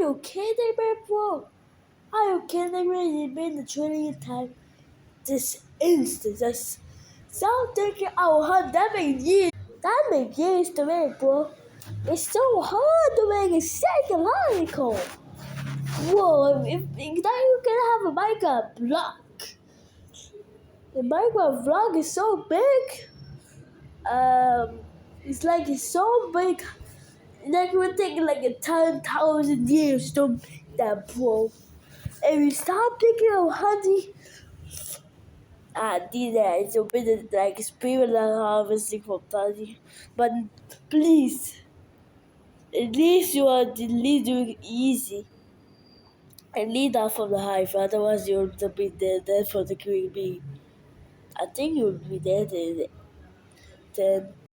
you kidding me, bro? Are you kidding me? You made the training time this instant. Just stop thinking I will hunt that many years. That many years to make, bro. It's so hard to make a second article. Whoa, if now you can have a Minecraft block. The Minecraft vlog is so big. It's so big. Like it would take like 10,000 years to make that, bro. If you stop thinking of honey, do that. It's a bit like spirit harvesting from honey. But please, at least you are at least doing it easy. And lead out from the hive, otherwise you'll be dead for the queen bee. I think you'll be dead then.